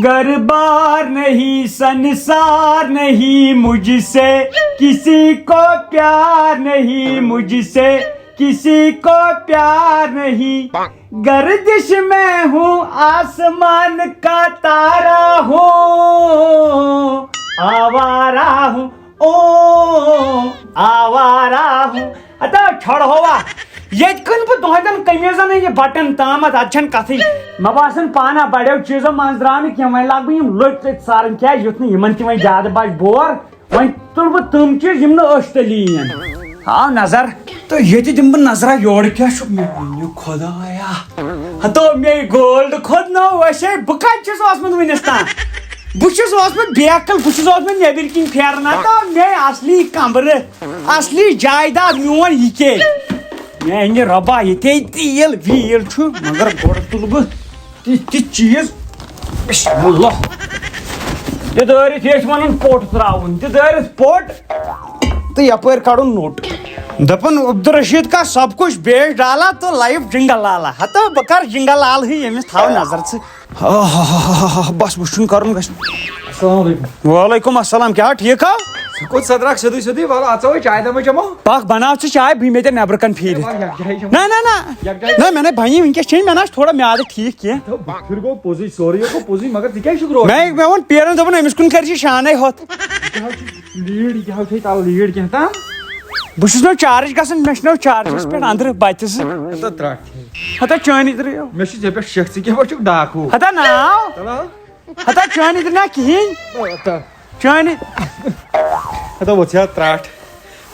گر بار نہیں سنسار نہیں مجھ سے کسی کو پیار نہیں مجھ سے کسی کو پیار نہیں گردش میں ہوں آسمان کا تارا ہوں آوارہ ہوں او آوارہ ہوں اتا چھوڑ ہوا یہ کن بہ دہن قمیضن یہ بٹن تامت اتھن کتھی مے باسان پانا بڑیو چیزو من درا کی وی لاگ بہ لٹ لٹ سارن کیا یت نمن تہ وی زیادہ بچ بور وی تل بہ تم چیز یم نش تلین ہاں نظر تو یہ دم بہ نظرہ یور کیا خدایا ہتو مے گولڈ کھود نو ویسے بہ کت چھس اوسمت ونس تام بہس اوسمت بیکل بہس اوسمت نیبر کن پھیرنا تو مے اصلی کمبر اصلی جائیداد میون یہ کے میانہ ربا یہ تیل ویل چھ مگر گوڑ تل بہ تہ چیز بسم اللہ یہ دٲرِتھ یہ ون پوٹ تراؤن تہ دٲرِتھ پوٹ تو یپر کڑن نوٹ دپن عبدالرشید کا سب کچھ بیچ ڈالا تو لائف جنگل لالا ہتو بہ کر جنگل لال ہی یمس تھو نظر ث بس وچن کرن گژھِ السلام علیکم وعلیکم السلام کیا ٹھیک ہو کت صدرک سیدھی سیدھی والا اچھا چائے دم چمو پاک بناو ژٕ چائے بہ مے نبر کن پھیر نہ میں نے بھنی ونکس چھ مے تھوڑا میاد ٹھیک کی پھر گو پوزی سوری گو پوزی مگر ژٕ کیٛازِ چھُکھ روزان میں ون پیرن دپن امس کن کر شانے ہوت لیڈ کیا چھ تل لیڈ کینٛہہ تام بہ چھُس نو چارج گژھان مے چھُ نو چارجس پٮ۪ٹھ اندر بتس ہتا چٲنی درٛیو مے چھُ ژےٚ پٮ۪ٹھ شک ژٕ کیٛاہ چھُکھ ڈاکوٗ ہتا ناو ہتا چٲنی در نا کہین چٲنی ہتا وژھیا ترٛٹھ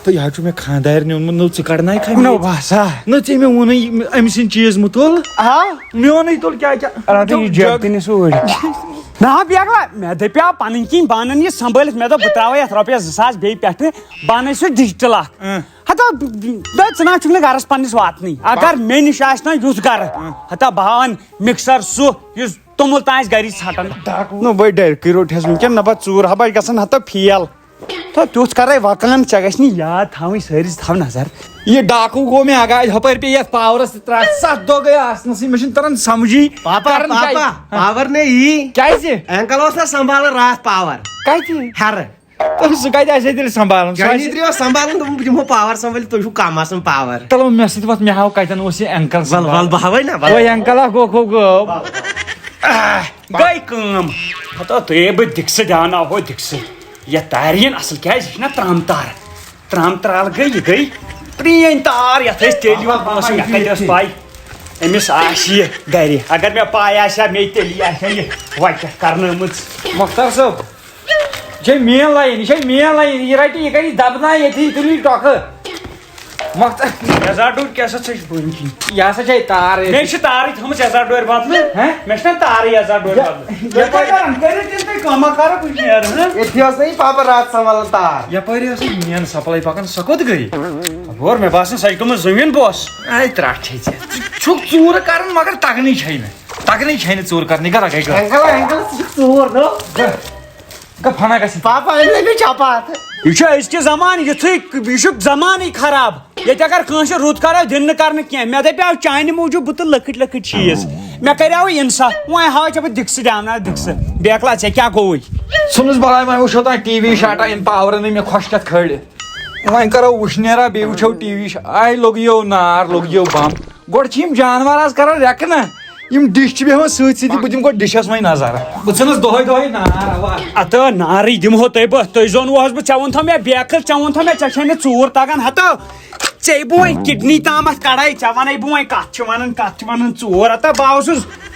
تو یہ چھُ مےٚ خاندارنہِ اوٚنمُت نو ژٕ کڑناے نو باسا نہ ژےٚ مےٚ ووٚنُے أمۍ سٕنٛدۍ چیٖز مہ تُل میونٕے تُل کیٛاہ نا بیگلا مے دپیو پن کن بانن یہ سنبھلت مے دپ بہ تراو یتھ رۄپیس 2000 بیٚیہِ پٮ۪ٹھٕ بنٲے سُہ ڈِجٹل اکھ ہتا ژٕ نہ چھُکھ نہٕ گرس پننس واتنٕے اگر مےٚ نِش آسہِ نا یُتھ گرٕ ہتا بہٕ ان مکسر سُہ یُس توٚمُل تام آسہِ گری ژھٹان نو بٔے ڈرکٕے روٚٹہس ونکیٚن نہ پتہٕ ژوٗر ہبا گژھان ہتا فیل تو تیُتھ کرے وکان ژےٚ گژھِ نہٕ یاد تھاوٕنۍ سٲرِس تھاو نظر یہ ڈاکو گو میں آگاہ ہپر پہ یتھ پاورس 7 دۄہ گٔے آسنسٕے مےٚ چھُنہٕ تران سمجھی پاپا پاور نے کیازِ اینکل اوس نا سنبھالان رات پاور کتہِ ہر سُہ کتہِ آسہِ تیٚلہِ سنبھالُن تریو سنبھالان دوٚپُن بہٕ دِمہو پاور سنبھٲلِتھ تُہۍ چھُو کم آسان پاور چلو مےٚ سۭتۍ وۄتھ مےٚ ہاو کتٮ۪ن اوس یہِ اینکل ول بہٕ ہاوے نا وۄنۍ اینکل اکھ گوٚو گٔے کٲم ہتا تُہۍ بہٕ دِکسہٕ دیاوناوہو دِکسہٕ یہ تارین اصل کیا یہ ترام ترال گئی یہ گئی پرین تار یت تیل مے پائی امس آہ گھر اگر مے پاے آسا مے تیلی یہ وچت کرنٲمٕژ مختار صٲب یہ مین لائن یہ رٹہِ یہ کر دبنا یہ تُلی ٹۄکہٕ مختار یزار ڈور کیسا چھِ بٔنۍ کِنۍ یہ ہسا چھِ تار مے چھِ تارٕے تھٲمٕژ یزار ڈورِ بدلہٕ مے چھِ نا تارٕے یزار ڈورِ بدلہٕ پاپا رات سنبھالان تار یپٲرۍ ٲس مین سپلاے پکان سۄ کوٚت گٔے اور مے باسان سۄ چھِ گٔمٕژ زٔمیٖن بوس اے ترٛٹھ چھے ژےٚ ژٕ چھُکھ ژوٗر کران مگر تگنٕے چھے نہٕ ژوٗر کرنٕے گرا گٔے ژور نو فنا گژھِ پاپا چپات یہ ازکہِ زمانہٕ یُتھُے یہِ چھُ زمانٕے خراب ییٚتہِ اگر کٲنٛسہِ رُت کرو دِنہٕ نہٕ کرنہٕ کینٛہہ مےٚ دپیو چانہِ موٗجوٗب بہٕ تہٕ لۄکٕٹۍ چیٖز مےٚ کریاو انصاف وۄنۍ ہاوے ژےٚ بہٕ دِکسہٕ دیاوناو دِکسہٕ بیکلا ژےٚ کیٛاہ گوٚوُے ژھٕنُس بلاے وۄنۍ وٕچھو تۄہہِ ٹی وی شاٹا یِم پاورنٕے مےٚ خۄش کتھ کھٲلِتھ وۄنۍ کرو وٕشنیرا بیٚیہِ وٕچھو ٹی وی آے لوٚگیو نار لوٚگیو بم گۄڈٕ چھِ یِم جانور آز کران ریٚکہٕ نا یم ڈش چھِ بیٚہوان سۭتۍ سۭتی بہٕ دِمہٕ گۄڈٕ ڈشس وۄنۍ نظر بہٕ ژھٕنس دۄہے نار اوا اتو نارٕے دِمہو تۄہہِ بہٕ تُہۍ زونوہس بہٕ ژےٚ ووٚنتھو مےٚ بیکھل ژےٚ ووٚنتھو مےٚ ژےٚ چھے نہٕ ژوٗر تگان ہتو ژےٚ بہٕ وۄنۍ کڈنی تامتھ کڑے ژےٚ ونے بہٕ وۄنۍ کتھ چھِ ونان ژوٗر ہتا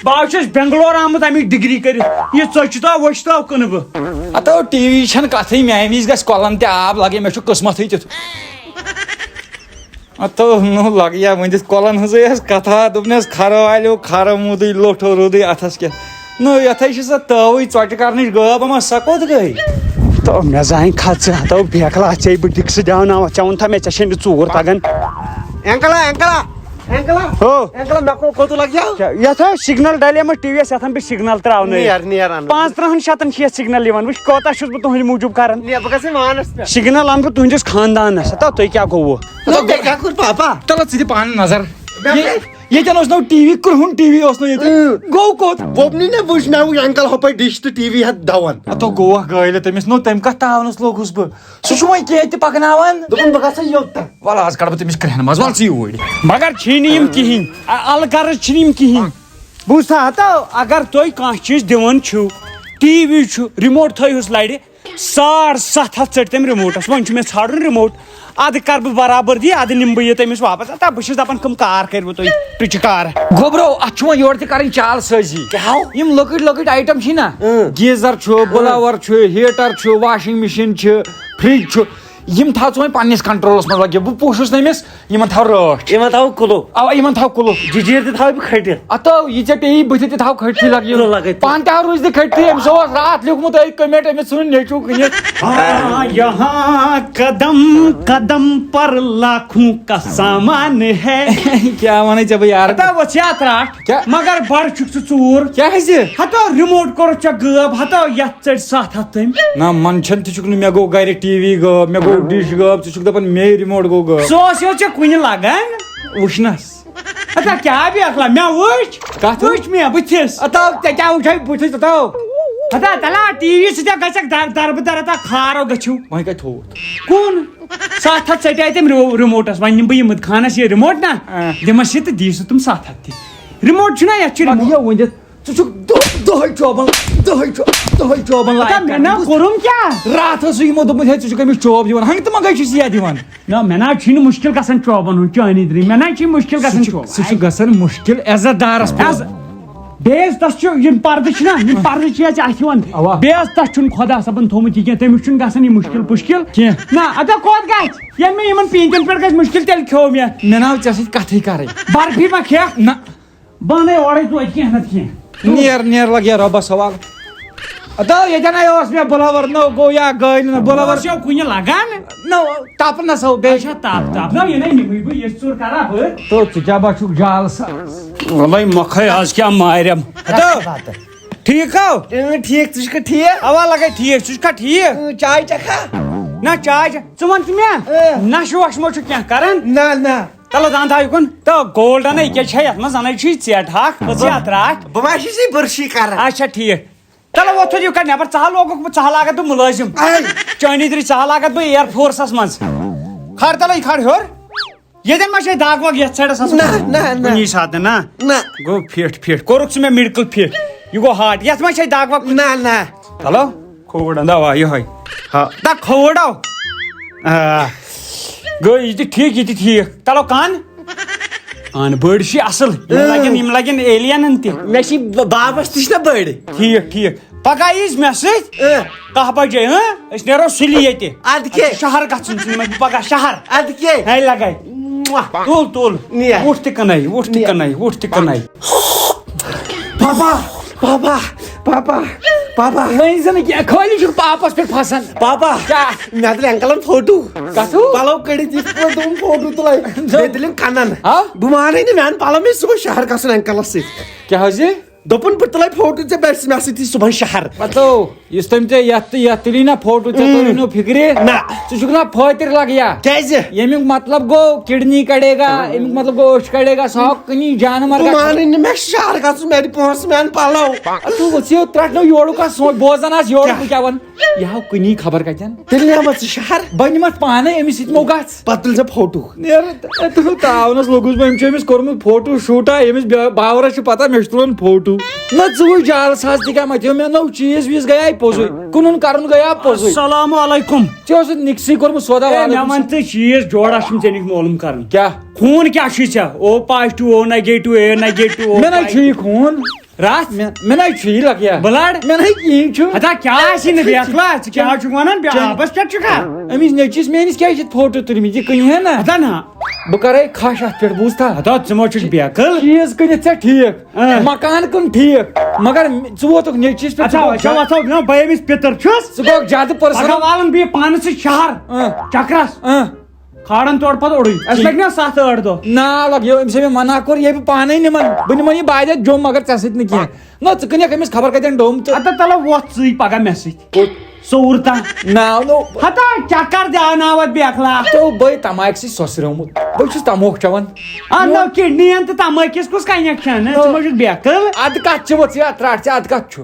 بہٕ چھُس بنگلور آمُت امیُک ڈگری کٔرِتھ یہِ ژۄچتو وۄچتو کٕنہٕ بہٕ اتو ٹی وی چھنہٕ کتھٕے میانہِ وِزِ گژھِ کۄلن تہِ آب لگے مےٚ چھُ قٕسمتھٕے تیُتھ اتو نو لگیا ؤنِتھ کۄلن ہٕنٛزٕے ٲس کتھا دوٚپنس کھرٕ والیو کھرٕ موٗدٕے لوٚٹھو روٗدٕے اتھس کیٛاہ نو یتھے چھِ سۄ تٲوٕے ژۄچہِ کرنٕچ غٲب اما سۄ کوٚت گٔے تو مےٚ زانہِ کھژٕ ہتو بیکلا ژےٚ بہٕ دِکسہٕ دیاوناوتھ ژےٚ ووٚنتھا مےٚ ژےٚ چھے نہٕ ژوٗر تگان کوٚت لگیا یتھ سگنل ڈلیمٕژ ٹی وی یس یتھ بہٕ سگنل تراونٲیِتھ 5 شیٚتن چھِ یتھ سگنل یِوان وٕچھ کوتاہ چھُس بہٕ تُہنٛدِ موٗجوٗب کران بہٕ گژھٕ وانس پٮ۪ٹھ سگنل انہٕ بہٕ تُہنٛدِس خاندانس ہتا تۄہہِ کیٛاہ گوٚوُ پاپا چلو ژٕ دِ پانہٕ نظر ییٚتٮ۪ن اوس نو ٹی وی کرٛہُن ٹی وی اوس نہٕ ییٚتہِ گوٚو کوٚت وۄبنی نا وٕچھ مےٚ وٕچھ انکل ہۄپٲرۍ ڈِش تہٕ ٹی وی ہٮ۪تھ دون اتو گوٚوکھ گٲلہِ تٔمِس نو تَمہِ کتھ تاونس لوگُس بہٕ سُہ چھُ وۄنۍ کینٛہہ تہِ پکناوان دوٚپُن بہٕ گژھٕ یوٚت وَلہٕ آز کڑٕ بہٕ تٔمِس کرٛٮ۪ہنہٕ منٛز وَل ژٕ یوٗرۍ مگر چھی نہٕ یِم کِہیٖنۍ الغرض چھِنہٕ یِم کِہیٖنۍ بوٗزتھا ہتا اگر تُہۍ کانٛہہ چیٖز دِوان چھِو ٹی وی چھُ رِموٹ تھٲیہوٗس لرِ 750 ژٔٹۍ تٔمۍ رِموٹس وۄنۍ چھُ مےٚ ژھانڈُن رِموٹ ادٕ کرٕ بہٕ برابردی ادٕ نِمہٕ بہٕ یہِ تٔمِس واپس اتا بہٕ چھُس دپان کٕم کار کٔرِوٕ تُہۍ ٹُچہِ کار گوٚبرو اتھ چھُ وۄنۍ یورٕ تہِ کرٕنۍ چال سٲزی یِم لۄکٕٹۍ لۄکٕٹۍ آیٹم چھی نا گیٖزر چھُ بلاور چھُ ہیٖٹر چھُ واشنگ مِشیٖن چھِ فرج چھُ یِم تھاو ژٕ وۄنۍ پننِس کنٹرولس منٛز لگہِ بہٕ پوٗچھُس نٔمِس یِمن تھاو رٲچھ یِمن تھاو کُلو اوا یِمن تھاو کُلُف جِجیٖر تہِ تھاو بہٕ کھٔٹِتھ اتو یہِ ژےٚ پیٚیی بٕتھِ تہِ تھاو کھٔٹتھٕے لگٲیِتھ. پانہٕ تہِ آو روٗزۍ تہِ کھٔٹتھٕے أمِس اوس راتھ لیوٗکھمُت أتھۍ کٔمٮ۪نٛٹ أمِس ژھٕنُن نیٚچوٗ کٕنِتھ یہاں قدم قدم پر لاکھوں کا سامان ہے کیٛاہ وَنَے ژےٚ بہٕ یارٕ ہتا وۄتھ یا تراٹھ کیٛاہ؟ مگر بڑٕ چھُکھ ژٕ ژوٗر کیٛازِ ہتا رِموٹ کوٚرُتھ ژےٚ غٲب ہتا یتھ ژٔٹۍ 700 تٔمۍ نہ منٛچھن تہِ چھُکھ نہٕ مےٚ گوٚو گرِ ٹی وی غٲب مےٚ گوٚو ڈِش غٲب ژٕ چھُکھ دپان مے رِموٹ گوٚو غٲب سُہ اوس یو ژےٚ کُنہِ لگان وٕچھنس ہتا کیٛاہ بیکلا مےٚ وٕچھ کتھ وٕچھ مےٚ بٕتھِس اتو ژےٚ کیٛاہ وٕچھے بٕتھِس اتو ہتا تلا ٹی وی سۭتۍ گژھکھ دربہٕ اتا کھارو گٔژھِو وۄنۍ کتہِ تھووُتھ کُن 700 ژٔٹے تٔمۍ رِموٹس وۄنۍ نِمہٕ بہٕ یِمد خانس یہِ رِموٹ نا دِمس یہِ تہٕ دی سُہ تِم 700 تہِ رِموٹ چھُنا یتھ چھُ یہِ ؤنِتھ ژٕ چھُکھ دۄہے چوبان چوبان مےٚ نا کوٚرُم کیٛاہ راتھ اوس یِمو دوٚپمُت ہے ژٕ چھُکھ أمِس چوب دِوان ہنٛگہٕ تہٕ منٛگے چھُس یہِ دِوان نہ مےٚ نہ چھُے نہٕ مُشکِل گژھان چوبن ہُنٛد چٲنی درٕے مےٚ نہ چھُے مُشکِل گژھان چوب سُہ چھُ گژھان مُشکِل عزت دارس بیٚیہِ حظ تس چھُ یِم پردٕ چھِنا یِم پردٕ چھِ اَسہِ اَتھِ یِوان بیٚیہِ حظ تس چھُنہٕ خۄدا صٲبن تھوٚومُت یہِ کینٛہہ تٔمِس چھُنہٕ گژھان یہِ مُشکِل پُشکِل کینٛہہ نہ ادا کوٚت گژھِ ییٚلہِ مےٚ یِمن پیٖنتٮ۪ن پٮ۪ٹھ گژھِ مُشکِل تیٚلہِ کھیوٚو مےٚ ناو ژےٚ سۭتۍ کتھٕے کرٕنۍ برفی ما کھٮ۪کھ نہ بہٕ اَنَے اورَے توتہِ کینٛہہ نتہٕ کینٛہہ نیر لگیا رۄبس حوال اتو ییٚتٮ۪ن اوس مےٚ بُلاور نو گوٚو یا گٲڑۍ نہٕ بُلاور چھو کُنہِ لگان نو تپ نسو بیٚیہِ اچھا تاپ نہ یہِ نَے نِمٕے بہٕ یہِ ژوٗر کرا بہٕ تو ژٕ کیٛاہ باسُکھ جال ساز وَلَے مۄکھَے آز کیٛاہ مارٮ۪م ٹھیٖک ہو ٹھیٖک ژٕ چھُکھا ٹھیٖک اوا لگے ٹھیٖک ژٕ چھُکھا ٹھیٖک چاے چکھا نہ چاے ژٕ وَن ژٕ مےٚ نشہٕ وشہٕ چھُ کینٛہہ کران نہ نہ چلو دان تھاو یِکُن تہٕ گولڈ اَنے کیٛاہ چھے یتھ منٛز اَنے چھُے ژیٹہٕ اکھ پٔژھۍ یا تراٹھ بہٕ ما چھُسے بُرشی کران اچھا ٹھیٖک چلو وۄتھ یہِ کر نٮ۪بر ژٕ لوگُکھ بہٕ ژٕ لاگتھ بہٕ مُلٲزِم چٲنی درٕے ژٕ لاگتھ بہٕ اِیر فورسس منٛز کھار تلے کھار ہیوٚر ییٚتٮ۪ن ما چھے داغ واغ یتھ سایڈس کُنی ساتہٕ نہ گوٚو فِٹ کوٚرُکھ ژٕ مےٚ میڈکل فِٹ یہِ گوٚو ہاٹ یتھ ما چھے داغ واغ نہ نہ چلو کھووُر اوا یِہوے دا کھووُر آو گوٚو یہِ تہِ ٹھیٖک چلو کن اَن بٔڑۍ چھِ اصٕل یِم لگن ایلینن تہِ مےٚ چھِ بابس تہِ چھِنا بٔڑۍ ٹھیٖک پگاہ ییٖزِ مےٚ سۭتۍ 10 بجے أسۍ نیرو سُلی ییٚتہِ اَدٕ کیٛاہ شہر گژھُن ژٕ نِمَکھ بہٕ پگاہ شہر اَدٕ کیٛاہ ہے لگے تُل نیر. وُٹھ تہِ کٕنَے پاپا پاپا پاپا پاپا وۄنۍ زن کینٛہہ خٲلی چھُکھ پاپس پٮ۪ٹھ پھسان پاپا مےٚ تُلۍ انکلن فوٹو پلو کٔڑِتھ یِتھ پٲٹھۍ دوٚپُن فوٹو تُلے بیٚیہِ تُلِم کنن بہٕ مانٕے نہٕ مےٚ اَن پلو مےٚ صبحن شہر گژھُن انکلس سۭتۍ کیٛاہ حظ یہِ دوٚپُن بہٕ تُلے فوٹو ژےٚ مےٚ سۭتۍ صبحن شہر پتو یُس تٔمۍ ژےٚ یتھ تہٕ یتھ تُلی نا فوٹو ژےٚ توٚرُے نہٕ فِکرِ نہ ژٕ چھُکھ نا فٲطر لگیا کیٛازِ ییٚمیُک مطلب گوٚو کڈنی کڑے گا امیُک مطلب گوٚو أچھ کڑے گا سُہ آو کٕنی جانور بہٕ مانٕے نہٕ مےٚ چھُ شہر گژھُن مےٚ دِ پونٛسہٕ مےٚ اَن پلو ژٕ ترٛٹنو یورُک بوزان آس یورُک بہٕ کیٛاہ وَنہٕ یہِ ہاو کٕنی خبر کتٮ۪ن تیٚلہِ نِمہ ژٕ شہر بہٕ نِمتھ پانے أمِس سۭتۍ مو گژھ پتہٕ تُلۍ زِ فوٹو نیرٕ تاونس لوٚگُس بہٕ أمۍ چھُ أمِس کوٚرمُت فوٹو شوٗٹا أمِس باورس چھُ پتہ مےٚ چھُ تُلان فوٹو نہ ژٕ وٕچھ جال ساز تہِ کیٛاہ متیو مےٚ نوٚو چیٖز ویٖز گٔیے پوٚزُے کٕنُن کرُن گٔیا پوٚزُے السلام علیکم ژےٚ اوسُتھ نِکسٕے کوٚرمُت سودا مےٚ وَن ژٕ چیٖز جوڑا چھُم ژےٚ نِش معلوٗم کرُن کیٛاہ خوٗن کیٛاہ چھُے ژےٚ او پازٹِو او نیگیٹِو اے نیگیٹِو مےٚ نَے چھُ یہِ خوٗن راتھ مےٚ نَے چھُ یہِ لگیا بٕلڈ مےٚ نَے کِہیٖنۍ چھُ ہتا کیٛاہ آسی نہٕ بیکلا ژٕ کیٛاہ چھُکھ وَنان آبس پٮ۪ٹھ چھُکھا أمِس نیٚچوِس میٲنِس کیٛازِ چھِ فوٹو تُلمٕتۍ یہِ کٕنہِ ہے نا ہتا نہ بہٕ کرے کھش اتھ پٮ۪ٹھ بوٗزتھا ہتا ژٕ ما چھُکھ بیکٕل چیٖز کٕنِتھ ژےٚ ٹھیٖک مکان کٕن ٹھیٖک مگر ژٕ ووتُکھ نیٚچوِس پٮ۪ٹھ بہٕ ییٚمِس پِتٕر چھُس ژٕ گوٚکھ زیادٕ پٔرسنل والن بیٚیہِ پانس سۭتۍ شہر چکرس کھارن تورٕ پتہٕ اوڑُے اَسہِ لگہِ نا 7-8 دۄہ نا لگیو أمۍ مےٚ منع کوٚر یے بہٕ پانے نِمن بہٕ نِمن یہِ بادِیت جوٚم مگر ژےٚ سۭتۍ نہٕ کینٛہہ نہ ژٕ کٕنکھ أمِس خبر کتٮ۪ن ڈوٚم تہٕ تلو وۄتھ ژٕے پگاہ مےٚ سۭتۍ صورتا ناو نو ہتا چکر دیاوناوت بیکلا تو بھائی تماک سی سوسرومت بہٕ چھُس تموک چٮ۪وان نو کڈنی تو تماکس کس کنیکشن ثم بیکل ادٕ کتھ چھِ وۄتھ ژےٚ ترٛٹھ ژےٚ ادٕ کتھ چھُ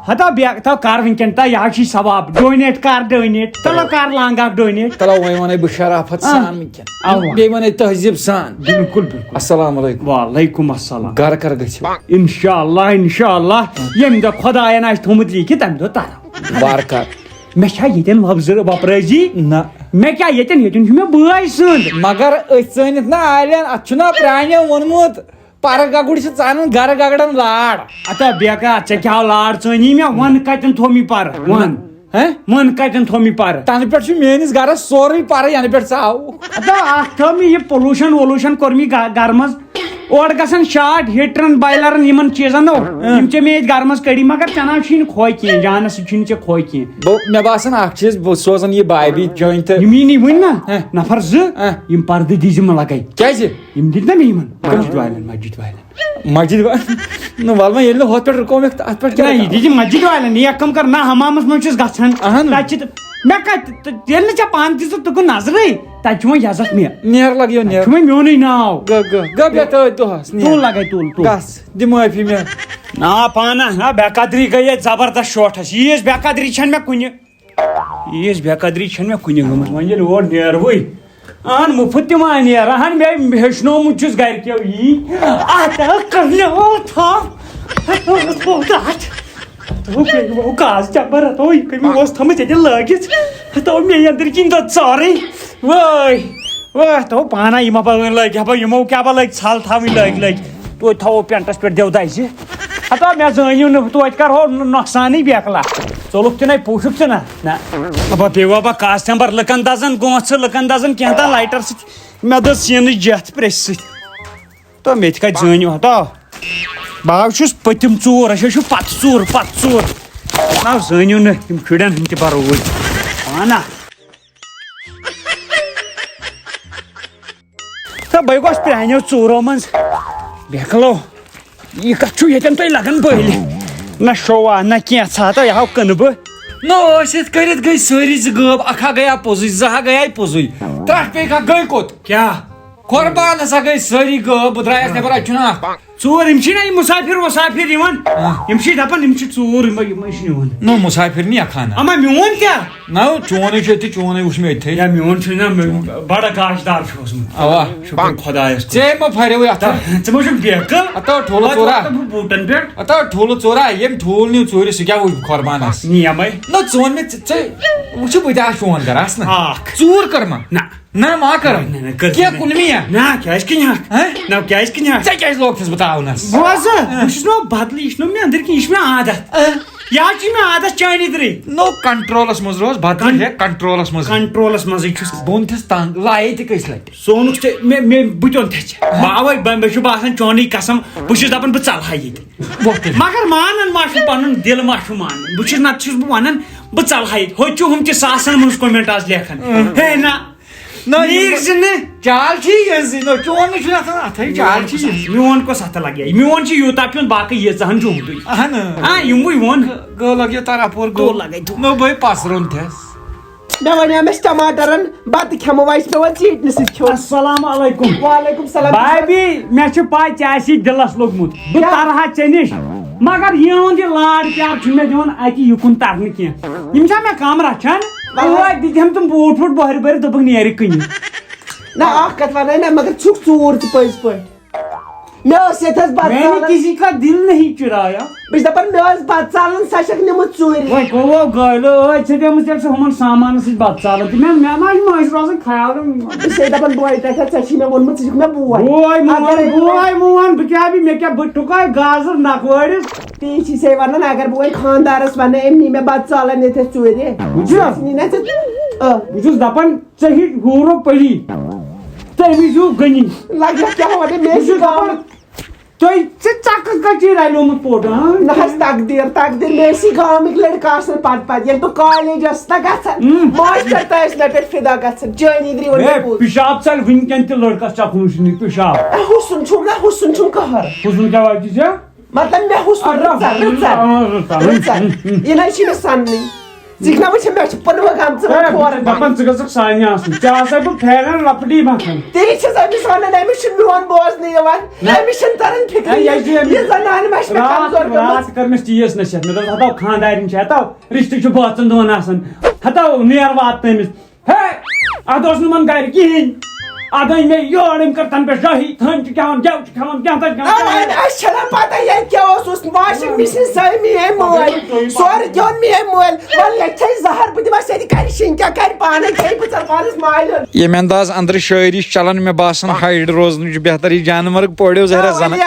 ہتا تو کر ونکین تا یہ چھ ثواب ڈونیٹ کر ڈونیٹ چلو کر لانگ اکھ ڈونیٹ چلو وۄنۍ ونے بہٕ شرافت سان ونکٮ۪ن بیٚیہِ ونے تہذیٖب سان بالکل بالکل السلام علیکم وعلیکم السلام گرٕ کر گژھِ انشاءاللہ یم دہ خداین آسہِ تھومُت لیکھِتھ تمہِ دۄہ ترو وارٕ کر مےٚ چھا ییٚتٮ۪ن وۄپرٲزی نہ مےٚ کیٛاہ ییٚتٮ۪ن چھُ مےٚ بٲے سُنٛد مگر أتھۍ ژٲنِتھ نا عالین اتھ چھُنا پرٛانیو ووٚنمُت پرٕ گگُر چھِ ژانان گرٕ گگڑن لاڑ اتا بیکار ژےٚ کیٛاہ لاڑ ژٲنی مےٚ ون کتٮ۪ن تھوٚو مےٚ پرٕ ون کتٮ۪ن تھوٚو مےٚ پرٕ تنہٕ پٮ۪ٹھ چھُ میٲنِس گرس سورُے پرٕ ینہٕ پٮ۪ٹھ ژٕ آوُکھ اتا اکھ تھٲو مےٚ یہِ پولوشن وولوشن کوٚر مےٚ گرٕ منٛز اور گژھان شاٹ ہیٹرن بایلرن یمن چیٖزن یم ژےٚ مےٚ ییٚتہِ گرٕ منٛز کٔڑی مگر ژےٚ نہ چھُے نہٕ کھوے کینٛہہ جانس سۭتۍ چھُے نہٕ ژےٚ کھوے کینٛہہ مےٚ باسان اکھ چیٖز بہٕ سوزان یہِ بابی جوین تہٕ یِم یی نہٕ وٕنۍ نا نفر زٕ یِم پردٕ دِزِ مےٚ لگے کیازِ یِم دِتۍ نا مےٚ یِمن مسجد والٮ۪ن مسجد نہٕ وَلہٕ وۄنۍ ییٚلہِ نہٕ ہُتھ پٮ۪ٹھ رُکومکھ تہٕ اتھ پٮ۪ٹھ نہ یہِ دِزِ مسجد والٮ۪ن یہِ کم کر نہ حمامس منٛز چھُس گژھان تتہِ چھِ مےٚ کتہِ ییٚلہِ نہٕ ژےٚ پانہٕ تہِ ژٕ تُکُن نظرٕے تتہِ چھُ وۄنۍ عزت مےٚ نیر لگ یو نیر چھُ وۄنۍ میونُے ناو گہ بیٚہہ تٔتھۍ دۄہس تُل لگے تُل گژھ دِ معٲفی مےٚ نا پانا نا بے قدری گٔے ییٚتہِ زبردست شوٹھس ییٖژ بے قدری چھنہٕ مےٚ کُنہِ ییٖژ بے قدری چھنہٕ مےٚ کُنہِ گٔمٕژ وۄنۍ ییٚلہِ اور نیرٕوٕے اہن مُفت تہِ ما نیرہن مےٚ ہیٚچھنومُت چھُس گرِکیو یی کاز چبر ہتو یہ کمی اوس تھمٕژ ییٚتہِ لٲگِتھ ہتو مےٚ أنٛدرۍ کِنۍ دۄد ژورٕے وٲے وٲے ہتو پانا یِم ہپا لٲگۍ ہپا یِمو کیٛاہ با لٲگۍ ژھل تھاوٕنۍ لٲگۍ توتہِ تھاوو پینٹس پٮ۪ٹھ دِو دَزِ ہتو مےٚ زٲنِو نہٕ توتہِ کرہو نۄقصانٕے بیکلا ژوٚلُکھ تہِ نَے پوٗشُکھ ژٕ نہ اَبا پیٚوا با کاسٹمبر لُکن دزان گونٛژھٕ لُکن دزان کینٛہہ تام لایٹر سۭتۍ مےٚ دٔز سیٖنٕچ جٮ۪تھ پرٛیٚسہِ سۭتۍ تو مےٚ تہِ کتہِ زٲنِو ہتو بہٕ چھُس پٔتِم ژوٗر أسۍ چھُ پتہٕ ژوٗر نا زٲنِو نہٕ یِم شُرٮ۪ن ہٕنٛدۍ تہِ بروٗد پانا تہٕ بٔے گوس پرٛانیو ژوٗرو منٛز بیکلو یہِ کتھ چھُ ییٚتٮ۪ن تۄہہِ لگان بٔلۍ نہ شووا نہ کینٛژھا تہٕ یہِ ہاو کٕنہٕ بہٕ نہ ٲسِتھ کٔرِتھ گٔے سٲری زٕ غٲب اکھ ہا گٔیا پوٚزُے زٕ ہا گٔیے پوٚزُے ترٛٹھ پیٚیہِ کھا گٔے کوٚت کیٛاہ قۄربان ہسا گٔے سٲری غٲب بہٕ درٛایس نٮ۪بر اَتہِ چھُنہ اکھ ژوٗر یِم چھِنہ یِم مُسافِر وُسافِر یِوان یِم چھِ دپان یِم چھِ ژوٗر یِمے چھِ نِوان نو مُسافِر نِیا خانہ اما میون کیٛاہ نہ چونٕے چھُ ییٚتہِ چونٕے وٕچھ مےٚ أتھۍ یا میون چھُ نہ بڑٕ گاشدار چھُ اوسمُت اوا شُکر خۄدایس کُن ژےٚ ما پھریوٕے اتھ ژٕ ما چھُکھ بیکل اتو ٹھوٗلہٕ ژورا بوٗٹن پٮ۪ٹھ اتو ٹھوٗلہٕ ژورا ییٚمۍ ٹھوٗل نیوٗ ژوٗرِ سُہ کیٛاہ وٕچھ قۄربانس نیمے نہ ژٕ وَن مےٚ ژےٚ وٕچھِ بہٕ تہِ آسہٕ چون گرس نا اکھ ژوٗر کٔر ما نہ ما کٔرٕم کینٛہہ کُنہٕ مےٚ نہ کیٛازِ کِنۍ ہکھ نہ کیٛازِ کِنۍ ہکھ ژےٚ کیٛازِ لوگتھس بہٕ تاونس بوزٕ بہٕ چھُس نہٕ بدلہٕ یہِ چھُنہٕ مےٚ أنٛدٕرۍ کِنۍ یہِ چھُ مےٚ عادت یا چھُ مےٚ عادت چانہِ درٕے نو کنٹرولس منٛز روز بتہٕ ہیٚکھ کنٹرولس منٛز کنٹرولس منٛزٕے چھُس بہٕ چھس تنگ لایے تہِ کٔژِ لٹہِ سونُکھ ژےٚ بہٕ تہِ اوٚن تھچہِ باوے مےٚ چھُ باسان چونٕے قسم بہٕ چھُس دپان بہٕ ژلہٕ ہا ییٚتہِ مگر مانان ما چھُ پنُن دل ما چھُ مانان بہٕ چھُس نتہٕ چھُس بہٕ ونان بہٕ ژلہٕ ہا ییٚتہِ ہوٚتہِ چھُ ہُم تہِ ساسن منٛز کومینٹ آز لیکھان ہے نہ چال چھی چون چال چھی میون کۄس اتھٕ لگہِ میون چھُ یوٗتاہ پیوٚن باقٕے ییٖژہن چھُ ہُتُے اہن یِموٕے ووٚن گوٚو لگیو تراپور گوٚو لگے نو بٲے پسرُن تھس مےٚ وَنیٛام اَسہِ ٹماٹرن بتہٕ کھٮ۪مو اَسہِ پیٚوان ژیٖٹنہٕ سۭتۍ کھیوٚن السلام علیکم وعلیکم سلام بھابی مےٚ چھُ پاے ژےٚ آسی دِلس لوٚگمُت بہٕ ترہا ژےٚ نِش مگر یِہُنٛد یہِ لاڈ پیار چھُ مےٚ دِوان اَتہِ یُکُن ترنہٕ کینٛہہ یِم چھا مےٚ کم رچھان دِتِم تِم بوٗٹھ ووٗٹھ بۄہرِ بۄہرِ دوٚپُکھ نیرِ کٕنہِ نہ اکھ کتھ ونے نہ مگر چھُکھ ژوٗر تہِ پٔزۍ پٲٹھۍ مےٚ ٲس ییٚتہِ حظ بتہٕ میں نے کسی کا دل نہیں چرایا بہٕ چھس دپان مےٚ ٲس بتہٕ ژالان سۄ چھکھ نِمٕژ ژوٗرِ وۄنۍ گوٚو گٲلہٕ ژےٚ دِمٕژ تیٚلہِ سُہ ہُمن سامانس سۭتۍ بتہٕ ژالان تہِ مےٚ ما چھُ مٲنٛزِ روزان خیال بہٕ چھسے دپان بوے تتھ ژےٚ چھی مےٚ ووٚنمُت ژٕ چھُکھ مےٚ بوے مون بہٕ کیٛاہ مےٚ کیٛاہ بہٕ ٹُکاے گازر نکوٲرِس تی چھِسے ونان اگر بہٕ وۄنۍ خاندارس ونہٕ أمۍ نی مےٚ بتہٕ ژالان ییٚتھس ژوٗرِ بہٕ چھُس دپان ژےٚ ہی غورو پٔری تٔمِس ہیوٗ غنی لگہِ کیٛاہ ونے مےٚ چھُ دپان تۄہہِ ژےٚ کَتہِ رلیومُت پوٚٹ نہ حظ تقدیٖر مےٚ ٲسی گامٕکۍ لٔڑکہٕ آسان پتہٕ ییٚلہِ بہٕ کالیج ٲسٕس نا گژھان ماشٹر تہِ ٲسۍ مےٚ پٮ۪ٹھ فِدا گژھان چٲنی درٛی ووٚن پِشاب ژَلہِ وٕنکٮ۪ن تہِ لٔڑکس چپنوٗ چھُنہٕ پِشاب حُسُن چھُم نا حُسُن چھُم کٔہر حُسُن کیٛاہ واتہِ ژےٚ مطلب مےٚ حُسُن یہِ نہ حظ چھِ مےٚ سننٕے Zikna bh me panwa gam ts khor dapan ژٕ گژھکھ سانہِ آسُن ژےٚ آسے بہٕ پھیرن لۄکٹی مکھن تیٚلہِ چھَس أمِس وَنان أمِس چھُنہٕ میون بوزنہٕ یِوان أمِس چھُنہٕ تران فِکرِ یہِ زنان ما چھِ مےٚ کمزور گٔمٕژ راتھ کٔر مےٚ چیٖز نصیحت مےٚ دوٚپ ہتو خانٛدارٮ۪ن چھِ ہتو رِشتہٕ چھُ بٲژن دۄہن آسان ہتو نیر وات تٔمِس ہے اتھ اوس نہٕ یِمن گرِ کِہیٖنۍ ادٕ أنۍ مےٚ یور أمۍ کٔر تنہٕ پٮ۪ٹھ شٲہی تھٔنۍ چھِ کھٮ۪وان گٮ۪و چھِ کھٮ۪وان کینٛہہ تہٕ اَسہِ چھَنہ پتہ ییٚتہِ کیٛاہ اوس واشنٛگ مِشیٖن سٲے میٛٲنۍ مٲلۍ سورُے دیُن میٛٲنۍ مٲلۍ وۄنۍ ییٚتہِ چھے زہر بہٕ دِمس ییٚتہِ کرِ شِنۍ کیٛاہ کرِ پانے کھیٚیہِ بہٕ ژَلہٕ پانس مالہِ ییٚمہِ انداز أنٛدرٕ شٲعری چھِ چلان مےٚ باسان ہایڈ روزنٕچ بہتر یہِ جانور پوڑیو ظٲہرا زنان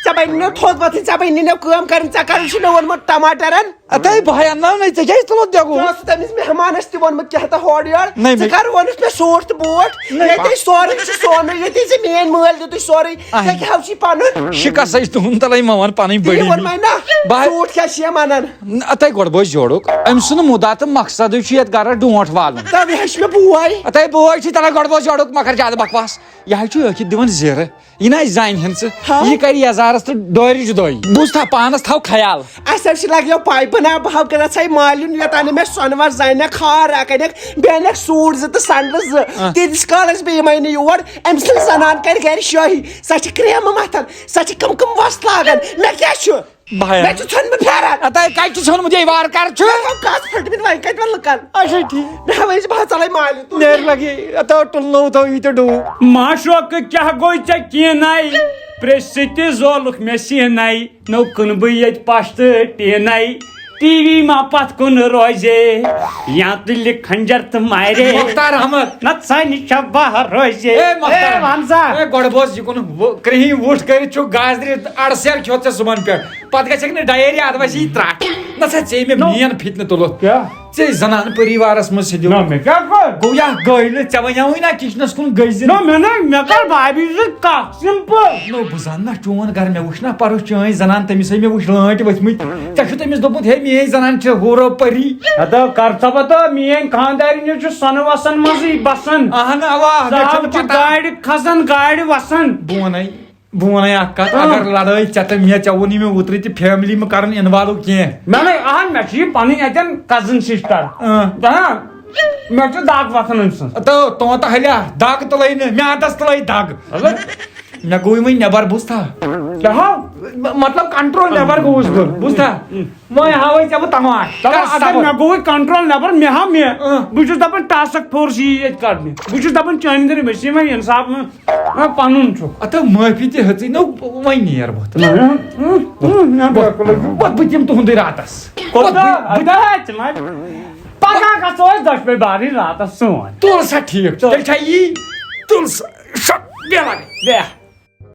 ژےٚ بنہِ نہٕ تھوٚد وۄتھٕنۍ ژےٚ بنہِ نہٕ کٲم کرٕنۍ ژےٚ کر چھُ مےٚ ووٚنمُت ٹماٹرن اتے بھائی انناو نہیں ژےٚ کیٛازِ تُلُتھ دٮ۪گُل ژٕ اوسُتھ تٔمِس مہمانس تہِ ووٚنمُت کیٛاہ تہٕ ہورٕ یورٕ نہیں ژٕ کر ووٚنُتھ مےٚ سوٗٹ تہٕ بوٗٹھ ییٚتے سورُے چھُ سونُے ییٚتے ژےٚ میٛٲنۍ مٲلۍ دیُتُے سورُے ژےٚ کیٛاہ چھُے پنُن شِکسے چھِ تُہُنٛد تلے مےٚ وَن پنٕنۍ تی بٔڑی ووٚنمے نا سوٗٹ کیٛاہ چھِ یِم انان اتے گۄڈٕ بوز جوڑُک أمۍ سُنٛد مُدا تہٕ مقصدٕے چھُ یتھ گرس ڈونٛٹھ والُن تب ہیٚچھ مےٚ بوے اتے بوے چھُ تلے گۄڈٕ بوز جوڑُک مگر زیادٕ بکواس یہِ حظ چھُ ٲکھِتھ دِوان زیرٕ یہِ نہ زانہِ ہن ژٕ یہِ کرِ یزارس تہٕ ڈورِ جُدٲیی بوٗز تھا پانس تھاو خیال اَسہِ حظ چھِ لگیو پایپہٕ نا بہٕ ہاو کَران ژھے مالیُن یوٚت اَنہِ مےٚ سۄنہٕ وار زانٮ۪کھ ہار اکھ انٮ۪کھ بیٚیہِ انٮ۪کھ سوٗٹ زٕ تہٕ سنڈلہٕ زٕ تیٖتِس کالس بہٕ یِمے نہٕ یور أمۍ سٕنٛز زنان کرِ گرِ شٲہی سۄ چھِ کرٛیمہٕ متھان سۄ چھِ کٕم کٕم وۄس لاگان مےٚ کیٛاہ چھُ مےٚ چھُ ژھنمُت پھیران اتے کتہِ چھُ ژھنمُت یے وار کر چھُ کتھ پھٔٹمٕتۍ وۄنۍ کتہِ وۄنۍ لُکن اچھا ٹھیٖک مےٚ وٲج بہٕ ژَلے مالیُن نیر لگے اتے ٹُلنو تھو یہِ تہِ ڈوٗب معشوقہٕ کیٛاہ گوٚو ژےٚ کینٛہہ پرٛژھِ تہِ زولُکھ مےٚ سیٖنَے نو کٕنہٕ بہٕ ییٚتہِ پشتہٕ ٹیٖنَے ٹی وی ما پتھ کُن روزے یا تُلہِ کھنجر تہٕ مارے مختار احمد نتہٕ سانہِ چھا بہر روزے وَن سا گۄڈٕ بوز یہِ کُن کرٛہِنۍ وُٹھ کٔرِتھ چھُ گازرِ اڑسیر کھیوٚت ژےٚ صُبحن پٮ۪ٹھ پتہٕ گژھکھ نہٕ ڈایری ادٕ وَسہِ یی ترٛٹھ نہ سا ژےٚ مےٚ مین فِتنہٕ تُلُتھ ژےٚ زنان پٔریوارس منٛز سِدِو گوٚو یا گٔے نہٕ ژےٚ وَنیٛاوُے نا کِچنس کُن گٔژھۍ مےٚ کر بھابھی سۭتۍ کتھ سمپل نو بہٕ زانہٕ نا چون گرٕ مےٚ وٕچھ نا پرُس چٲنۍ زنان تٔمِسے مےٚ وٕچھ لٲنٹۍ ؤتھمٕتۍ ژےٚ چھُ تٔمِس دوٚپمُت ہے میٲنۍ زنان چھِ ہوٗرو پٔری ہتو کر سا پتہ میٲنۍ خانٛدارِنۍ چھُ سۄنہٕ وسن منٛزٕے بسان اہن اوا صاحب چھِ گاڑِ کھسان گاڑِ وسان بہٕ وَنَے اکھ کتھ اگر لڑٲے ژےٚ تہٕ مےٚ ژےٚ ووٚنُے مےٚ اوترٕ تہِ فیملی مہ کرُن اِنوالو کینٛہہ مےٚ چھِ یہِ پنٕنۍ اتٮ۪ن کزن سسٹر مےٚ چھِ دگ وتھان أمۍ سٕنٛز تو تہٕ ہلیا دگ تُلے نہٕ میادس تُلے دگ مےٚ گوٚو وۄنۍ نٮ۪بر بوٗزتھا مطلب کنٹرول نٮ۪بر گوٚوُس بہٕ بوٗزتھا وۄنۍ ہاوے ژےٚ بہٕ تماش اگر مےٚ گوٚوُے کنٹرول نٮ۪بر مےٚ ہاو بہٕ چھُس دپان ٹاسک فورس یی ییٚتہِ کڑنہِ بہٕ چھُس دپان چٲنۍ دٔری مےٚ چھِ وۄنۍ انصاف پنُن چھُ اتھ معٲفی تہِ ہیژٕے نو وۄنۍ نیر بہٕ دِمہٕ تُہُنٛدُے راتس پگہہ گژھو أسۍ دۄشوے بارٕنۍ راتس سون تُل سا ٹھیٖک تیٚلہِ چھا یی تُل سا بیٚہہ